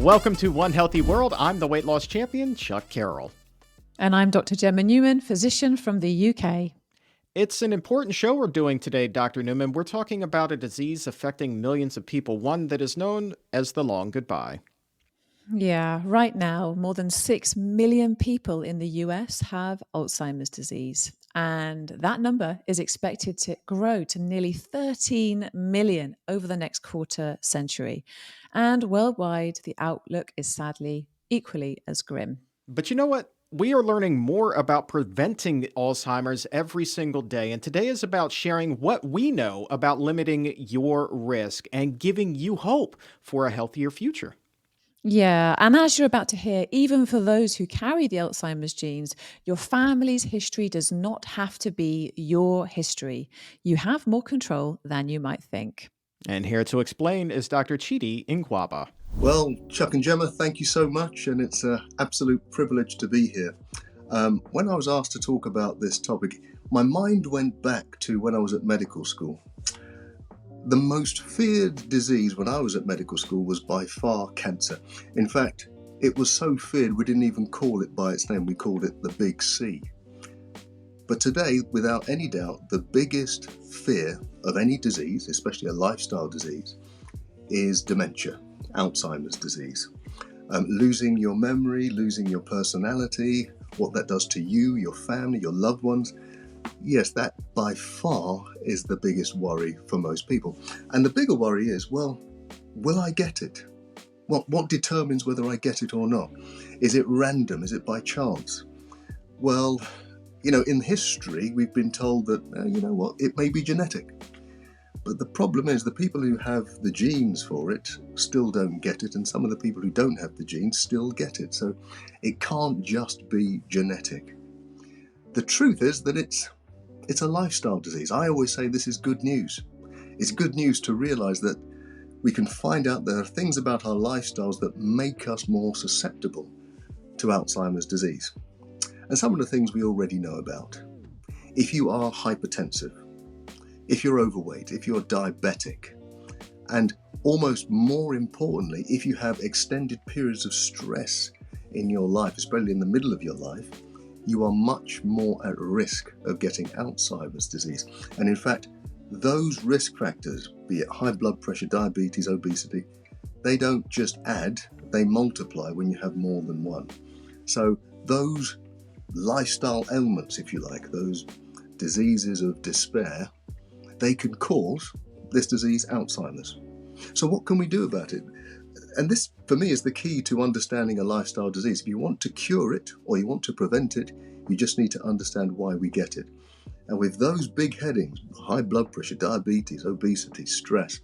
Welcome to One Healthy World. I'm the weight loss champion, Chuck Carroll. And I'm Dr. Gemma Newman, physician from the UK. It's an important show we're doing today, Dr. Newman. We're talking about a disease affecting millions of people, one that is known as the long goodbye. Yeah, right now, more than 6 million people in the US have Alzheimer's disease. And that number is expected to grow to nearly 13 million over the next quarter century. And worldwide, the outlook is sadly equally as grim. But you know what? We are learning more about preventing Alzheimer's every single day. And today is about sharing what we know about limiting your risk and giving you hope for a healthier future. Yeah, and as you're about to hear, even for those who carry the Alzheimer's genes, your family's history does not have to be your history. You have more control than you might think. And here to explain is Dr. Chidi Ngwaba. Well, Chuck and Gemma, thank you so much, and it's an absolute privilege to be here. When I was asked to talk about this topic, my mind went back to when I was at medical school. The most feared disease when I was at medical school was by far cancer. In fact, it was so feared we didn't even call it by its name, we called it the Big C. But today, without any doubt, the biggest fear of any disease, especially a lifestyle disease, is dementia, Alzheimer's disease. Losing your memory, losing your personality, what that does to you, your family, your loved ones. Yes, that by far is the biggest worry for most people. And the bigger worry is, well, will I get it? What determines whether I get it or not? Is it random? Is it by chance? Well, in history, we've been told that, it may be genetic. But the problem is the people who have the genes for it still don't get it, and some of the people who don't have the genes still get it. So it can't just be genetic. The truth is that it's a lifestyle disease. I always say this is good news. It's good news to realize that we can find out there are things about our lifestyles that make us more susceptible to Alzheimer's disease. And some of the things we already know about. If you are hypertensive, if you're overweight, if you're diabetic, and almost more importantly, if you have extended periods of stress in your life, especially in the middle of your life, you are much more at risk of getting Alzheimer's disease. And in fact, those risk factors, be it high blood pressure, diabetes, obesity, they don't just add, they multiply when you have more than one. So those lifestyle ailments, if you like, those diseases of despair, they can cause this disease, Alzheimer's. So what can we do about it? And this, for me, is the key to understanding a lifestyle disease. If you want to cure it or you want to prevent it, you just need to understand why we get it. And with those big headings, high blood pressure, diabetes, obesity, stress,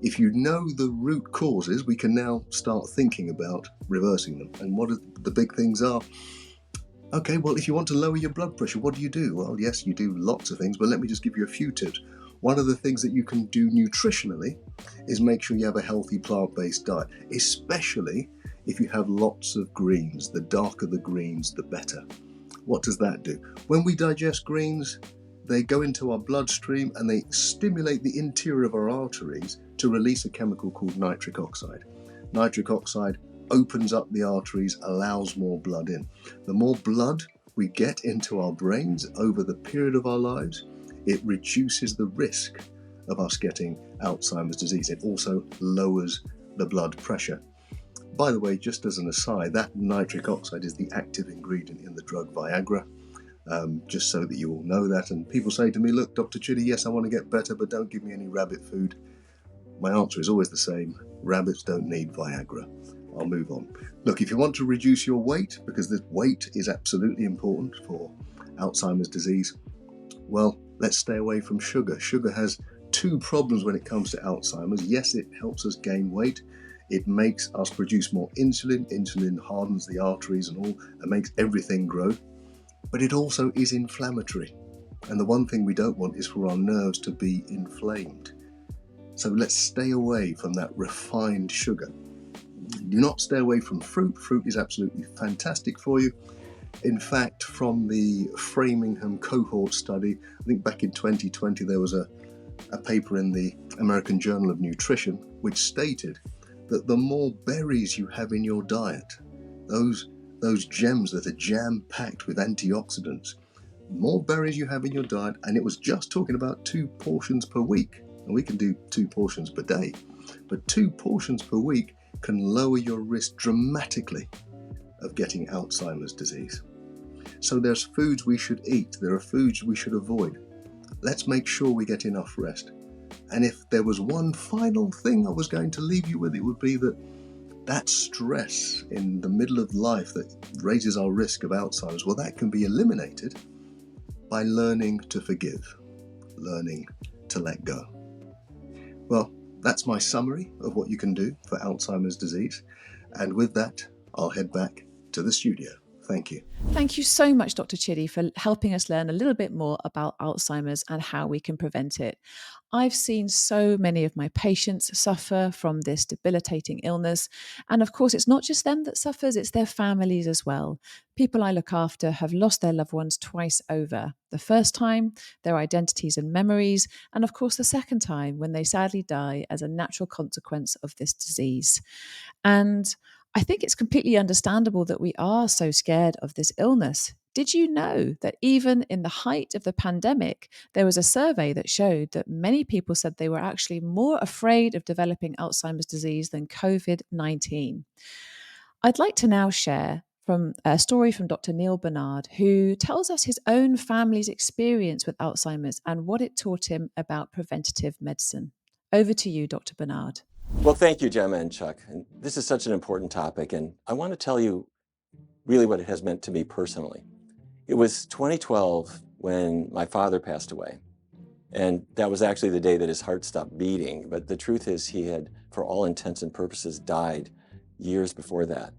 if you know the root causes, we can now start thinking about reversing them. And what the big things are. Okay, well, if you want to lower your blood pressure, what do you do? Well, yes, you do lots of things, but let me just give you a few tips. One of the things that you can do nutritionally is make sure you have a healthy plant-based diet, especially if you have lots of greens. The darker the greens, the better. What does that do? When we digest greens, they go into our bloodstream and they stimulate the interior of our arteries to release a chemical called nitric oxide. Nitric oxide opens up the arteries, allows more blood in. The more blood we get into our brains over the period of our lives, it reduces the risk of us getting Alzheimer's disease. It also lowers the blood pressure. By the way, just as an aside, that nitric oxide is the active ingredient in the drug Viagra, just so that you all know that. And people say to me, look, Dr. Chidi, yes, I want to get better, but don't give me any rabbit food. My answer is always the same. Rabbits don't need Viagra. I'll move on. Look, if you want to reduce your weight, because the weight is absolutely important for Alzheimer's disease, well, let's stay away from sugar. Sugar has two problems when it comes to Alzheimer's. Yes, it helps us gain weight. It makes us produce more insulin. Insulin hardens the arteries and all, and makes everything grow. But it also is inflammatory. And the one thing we don't want is for our nerves to be inflamed. So let's stay away from that refined sugar. Do not stay away from fruit. Fruit is absolutely fantastic for you. In fact, from the Framingham cohort study, I think back in 2020, there was a paper in the American Journal of Nutrition which stated that the more berries you have in your diet, those gems that are jam-packed with antioxidants, the more berries you have in your diet, and it was just talking about 2 portions per week, and we can do 2 portions per day, but 2 portions per week can lower your risk dramatically of getting Alzheimer's disease. So there's foods we should eat, there are foods we should avoid. Let's make sure we get enough rest. And if there was one final thing I was going to leave you with, it would be that stress in the middle of life that raises our risk of Alzheimer's, well, that can be eliminated by learning to forgive, learning to let go. Well, that's my summary of what you can do for Alzheimer's disease. And with that, I'll head back to the studio. Thank you. Thank you so much, Dr. Chidi, for helping us learn a little bit more about Alzheimer's and how we can prevent it. I've seen so many of my patients suffer from this debilitating illness. And of course, it's not just them that suffers, it's their families as well. People I look after have lost their loved ones twice over. The first time, their identities and memories, and of course, the second time when they sadly die as a natural consequence of this disease. And I think it's completely understandable that we are so scared of this illness. Did you know that even in the height of the pandemic, there was a survey that showed that many people said they were actually more afraid of developing Alzheimer's disease than COVID-19? I'd like to now share from a story from Dr. Neal Barnard, who tells us his own family's experience with Alzheimer's and what it taught him about preventative medicine. Over to you, Dr. Barnard. Well, thank you, Gemma and Chuck. And this is such an important topic, and I want to tell you really what it has meant to me personally. It was 2012 when my father passed away, and that was actually the day that his heart stopped beating. But the truth is he had, for all intents and purposes, died years before that.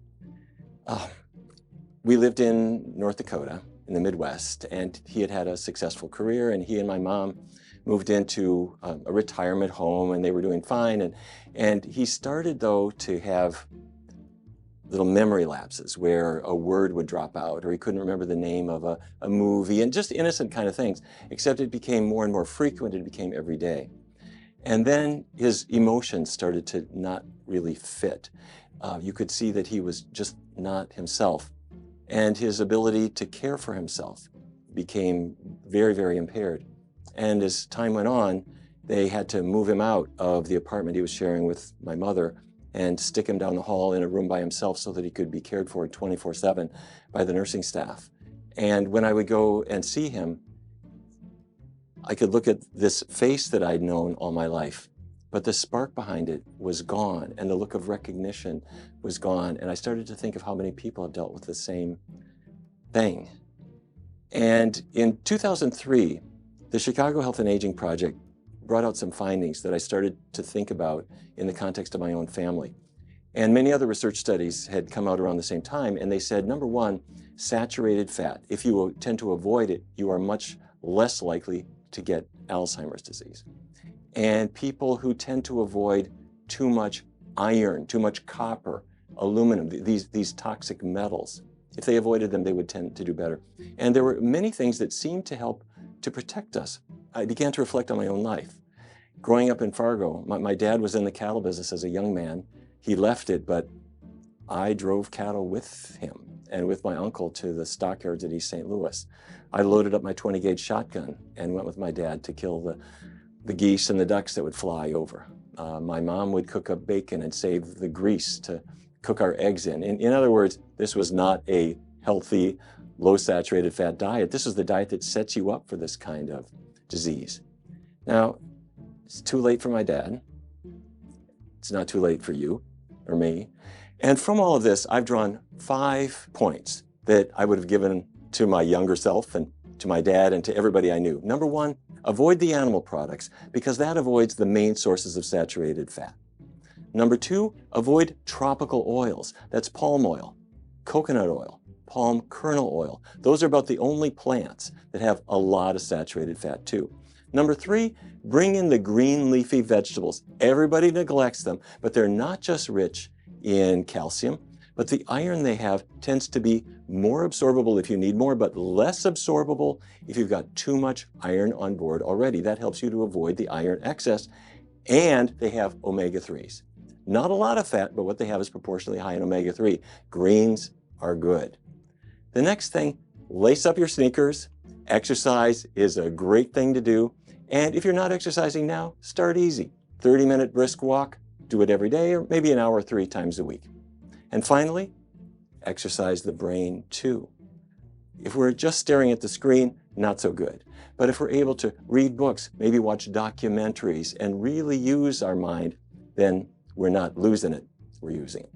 We lived in North Dakota, in the Midwest, and he had had a successful career, and he and my mom moved into a retirement home, and they were doing fine. And he started, though, to have little memory lapses where a word would drop out, or he couldn't remember the name of a movie, and just innocent kind of things, except it became more and more frequent. It became every day. And then his emotions started to not really fit. You could see that he was just not himself. And his ability to care for himself became very, very impaired. And as time went on, they had to move him out of the apartment he was sharing with my mother and stick him down the hall in a room by himself so that he could be cared for 24/7 by the nursing staff. And when I would go and see him, I could look at this face that I'd known all my life, but the spark behind it was gone, and the look of recognition was gone. And I started to think of how many people have dealt with the same thing. And in 2003, the Chicago Health and Aging Project brought out some findings that I started to think about in the context of my own family. And many other research studies had come out around the same time, and they said, number one, saturated fat. If you tend to avoid it, you are much less likely to get Alzheimer's disease. And people who tend to avoid too much iron, too much copper, aluminum, these toxic metals, if they avoided them, they would tend to do better. And there were many things that seemed to help to protect us. I began to reflect on my own life. Growing up in Fargo, my dad was in the cattle business as a young man. He left it, but I drove cattle with him and with my uncle to the stockyards at East St. Louis. I loaded up my 20-gauge shotgun and went with my dad to kill the geese and the ducks that would fly over. My mom would cook up bacon and save the grease to cook our eggs in. In other words, this was not a healthy, low saturated fat diet. This is the diet that sets you up for this kind of disease. Now, it's too late for my dad. It's not too late for you or me. And from all of this, I've drawn 5 points that I would have given to my younger self and to my dad and to everybody I knew. Number one, avoid the animal products because that avoids the main sources of saturated fat. Number two, avoid tropical oils. That's palm oil, coconut oil, palm kernel oil. Those are about the only plants that have a lot of saturated fat too. Number three, bring in the green leafy vegetables. Everybody neglects them, but they're not just rich in calcium, but the iron they have tends to be more absorbable if you need more, but less absorbable if you've got too much iron on board already. That helps you to avoid the iron excess, and they have omega-3s. Not a lot of fat, but what they have is proportionally high in omega-3. Greens are good. The next thing, lace up your sneakers. Exercise is a great thing to do. And if you're not exercising now, start easy. 30-minute brisk walk, do it every day, or maybe an hour 3 times a week. And finally, exercise the brain too. If we're just staring at the screen, not so good. But if we're able to read books, maybe watch documentaries, and really use our mind, then we're not losing it, we're using it.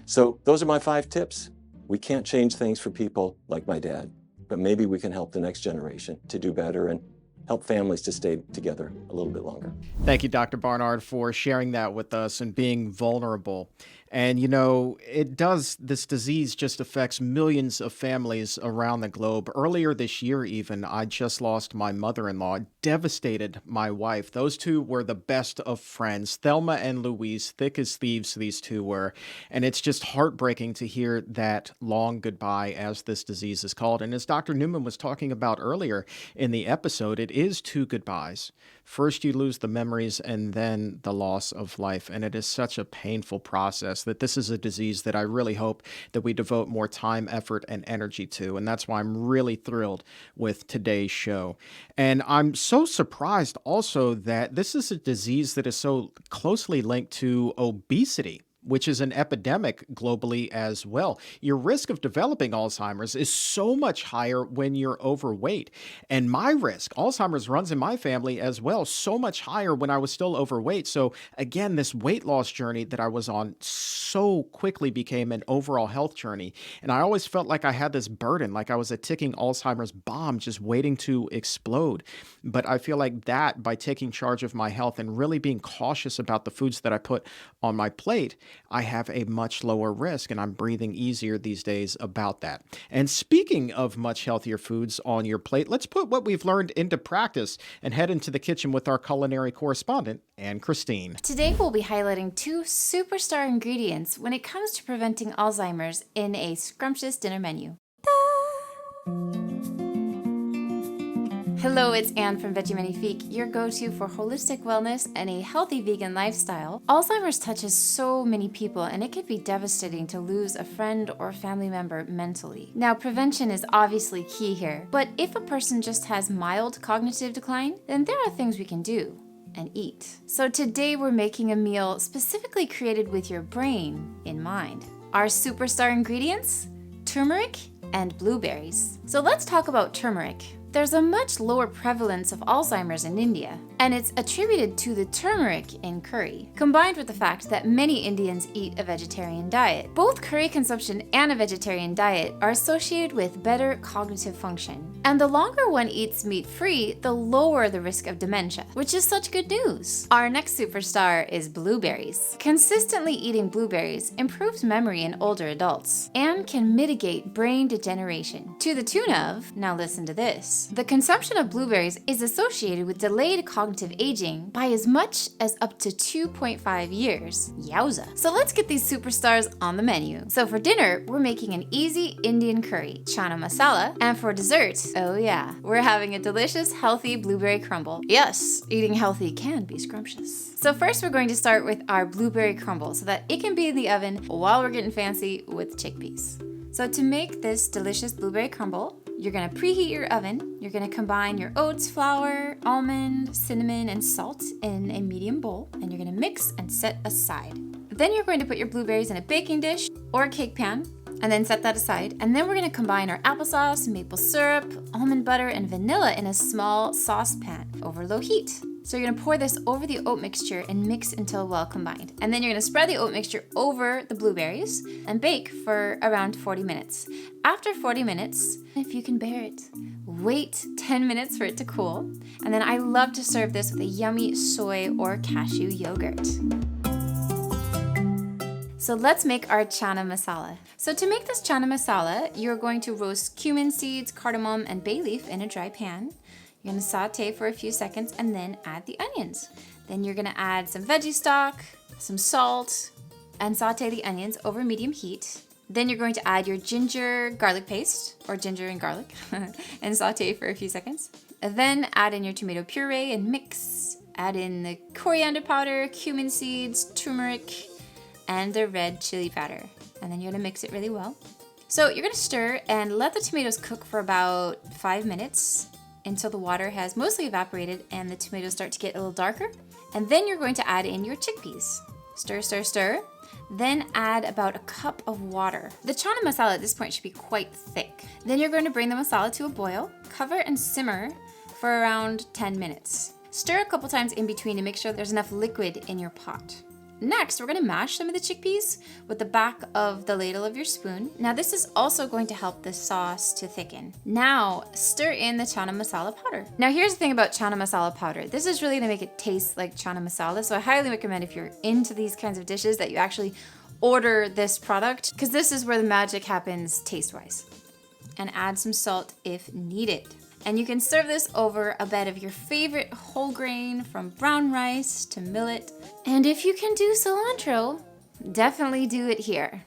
So those are my 5 tips. We can't change things for people like my dad, but maybe we can help the next generation to do better and help families to stay together a little bit longer. Thank you, Dr. Barnard, for sharing that with us and being vulnerable. And, you know, this disease just affects millions of families around the globe. Earlier this year, even, I just lost my mother-in-law. It devastated my wife. Those two were the best of friends, Thelma and Louise, thick as thieves, these two were. And it's just heartbreaking to hear that long goodbye, as this disease is called. And as Dr. Newman was talking about earlier in the episode, it is 2 goodbyes. First, you lose the memories and then the loss of life. And it is such a painful process that this is a disease that I really hope that we devote more time, effort, and energy to. And that's why I'm really thrilled with today's show. And I'm so surprised also that this is a disease that is so closely linked to obesity, which is an epidemic globally as well. Your risk of developing Alzheimer's is so much higher when you're overweight. And my risk, Alzheimer's runs in my family as well, so much higher when I was still overweight. So again, this weight loss journey that I was on so quickly became an overall health journey. And I always felt like I had this burden, like I was a ticking Alzheimer's bomb just waiting to explode. But I feel like that, by taking charge of my health and really being cautious about the foods that I put on my plate, I have a much lower risk, and I'm breathing easier these days about that. And speaking of much healthier foods on your plate, let's put what we've learned into practice and head into the kitchen with our culinary correspondent, Anne Christine. Today we'll be highlighting 2 superstar ingredients when it comes to preventing Alzheimer's in a scrumptious dinner menu. Hello, it's Anne from Veggie Magnifique, your go-to for holistic wellness and a healthy vegan lifestyle. Alzheimer's touches so many people, and it can be devastating to lose a friend or family member mentally. Now, prevention is obviously key here, but if a person just has mild cognitive decline, then there are things we can do and eat. So today we're making a meal specifically created with your brain in mind. Our superstar ingredients? Turmeric and blueberries. So let's talk about turmeric. There's a much lower prevalence of Alzheimer's in India, and it's attributed to the turmeric in curry, combined with the fact that many Indians eat a vegetarian diet. Both curry consumption and a vegetarian diet are associated with better cognitive function. And the longer one eats meat-free, the lower the risk of dementia, which is such good news. Our next superstar is blueberries. Consistently eating blueberries improves memory in older adults and can mitigate brain degeneration, to the tune of, now listen to this, the consumption of blueberries is associated with delayed cognitive aging by as much as up to 2.5 years. Yowza. So let's get these superstars on the menu. So for dinner, we're making an easy Indian curry, chana masala, and for dessert, oh yeah, we're having a delicious, healthy blueberry crumble. Yes, eating healthy can be scrumptious. So first we're going to start with our blueberry crumble so that it can be in the oven while we're getting fancy with chickpeas. So to make this delicious blueberry crumble, you're gonna preheat your oven. You're gonna combine your oats, flour, almond, cinnamon, and salt in a medium bowl, and you're gonna mix and set aside. Then you're going to put your blueberries in a baking dish or a cake pan, and then set that aside. And then we're gonna combine our applesauce, maple syrup, almond butter, and vanilla in a small saucepan over low heat. So you're gonna pour this over the oat mixture and mix until well combined. And then you're gonna spread the oat mixture over the blueberries and bake for around 40 minutes. After 40 minutes, if you can bear it, wait 10 minutes for it to cool. And then I love to serve this with a yummy soy or cashew yogurt. So let's make our chana masala. So to make this chana masala, you're going to roast cumin seeds, cardamom, and bay leaf in a dry pan. You're gonna saute for a few seconds and then add the onions. Then you're gonna add some veggie stock, some salt, and saute the onions over medium heat. Then you're going to add your ginger garlic paste, or ginger and garlic, and saute for a few seconds. Then add in your tomato puree and mix. Add in the coriander powder, cumin seeds, turmeric, and the red chili powder. And then you're gonna mix it really well. So you're gonna stir and let the tomatoes cook for about 5 minutes until the water has mostly evaporated and the tomatoes start to get a little darker. And then you're going to add in your chickpeas. Stir, stir, stir. Then add about a cup of water. The chana masala at this point should be quite thick. Then you're going to bring the masala to a boil, cover and simmer for around 10 minutes. Stir a couple times in between to make sure there's enough liquid in your pot. Next, we're going to mash some of the chickpeas with the back of the ladle of your spoon. Now this is also going to help the sauce to thicken. Now, stir in the chana masala powder. Now here's the thing about chana masala powder. This is really going to make it taste like chana masala, so I highly recommend if you're into these kinds of dishes that you actually order this product, because this is where the magic happens taste-wise. And add some salt if needed. And you can serve this over a bed of your favorite whole grain, from brown rice to millet. And if you can do cilantro, definitely do it here.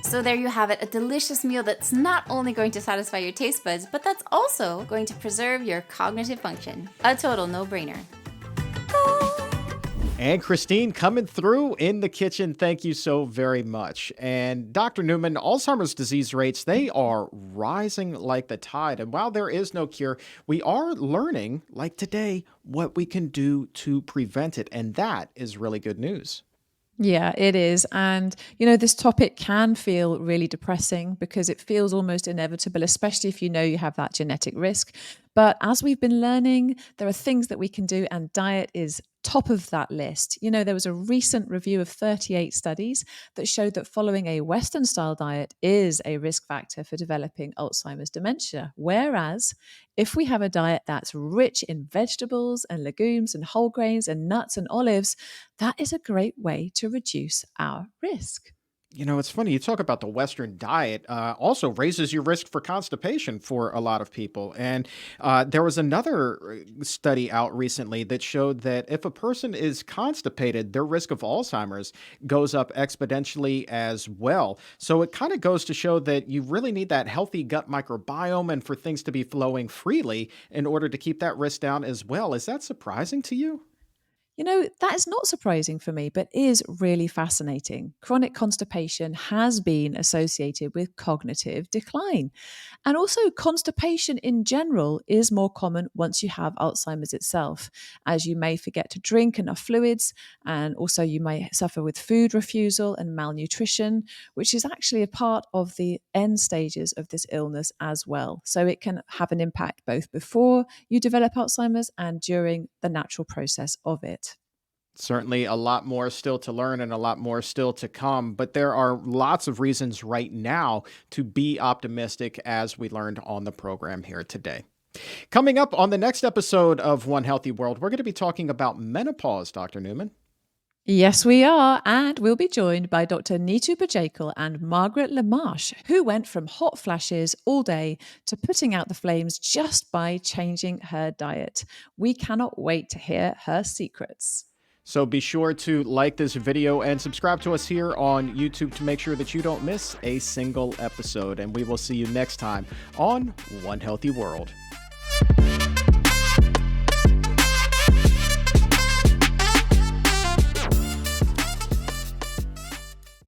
So there you have it, a delicious meal that's not only going to satisfy your taste buds, but that's also going to preserve your cognitive function. A total no-brainer. And Christine coming through in the kitchen. Thank you so very much. And Dr. Newman, Alzheimer's disease rates, they are rising like the tide. And while there is no cure, we are learning, like today, what we can do to prevent it. And that is really good news. Yeah, it is. And, this topic can feel really depressing because it feels almost inevitable, especially if you know you have that genetic risk. But as we've been learning, there are things that we can do, and diet is top of that list. There was a recent review of 38 studies that showed that following a Western style diet is a risk factor for developing Alzheimer's dementia. Whereas if we have a diet that's rich in vegetables and legumes and whole grains and nuts and olives, that is a great way to reduce our risk. It's funny, you talk about the Western diet, also raises your risk for constipation for a lot of people. And there was another study out recently that showed that if a person is constipated, their risk of Alzheimer's goes up exponentially as well. So it kind of goes to show that you really need that healthy gut microbiome and for things to be flowing freely in order to keep that risk down as well. Is that surprising to you? That is not surprising for me, but is really fascinating. Chronic constipation has been associated with cognitive decline. And also, constipation in general is more common once you have Alzheimer's itself, as you may forget to drink enough fluids, and also you may suffer with food refusal and malnutrition, which is actually a part of the end stages of this illness as well. So it can have an impact both before you develop Alzheimer's and during the natural process of it. Certainly a lot more still to learn and a lot more still to come, but there are lots of reasons right now to be optimistic, as we learned on the program here today. Coming up on the next episode of One Healthy World, we're going to be talking about menopause, Dr. Newman. Yes, we are. And we'll be joined by Dr. Neetu Pajaikal and Margaret LaMarche, who went from hot flashes all day to putting out the flames just by changing her diet. We cannot wait to hear her secrets. So be sure to like this video and subscribe to us here on YouTube to make sure that you don't miss a single episode. And we will see you next time on One Healthy World.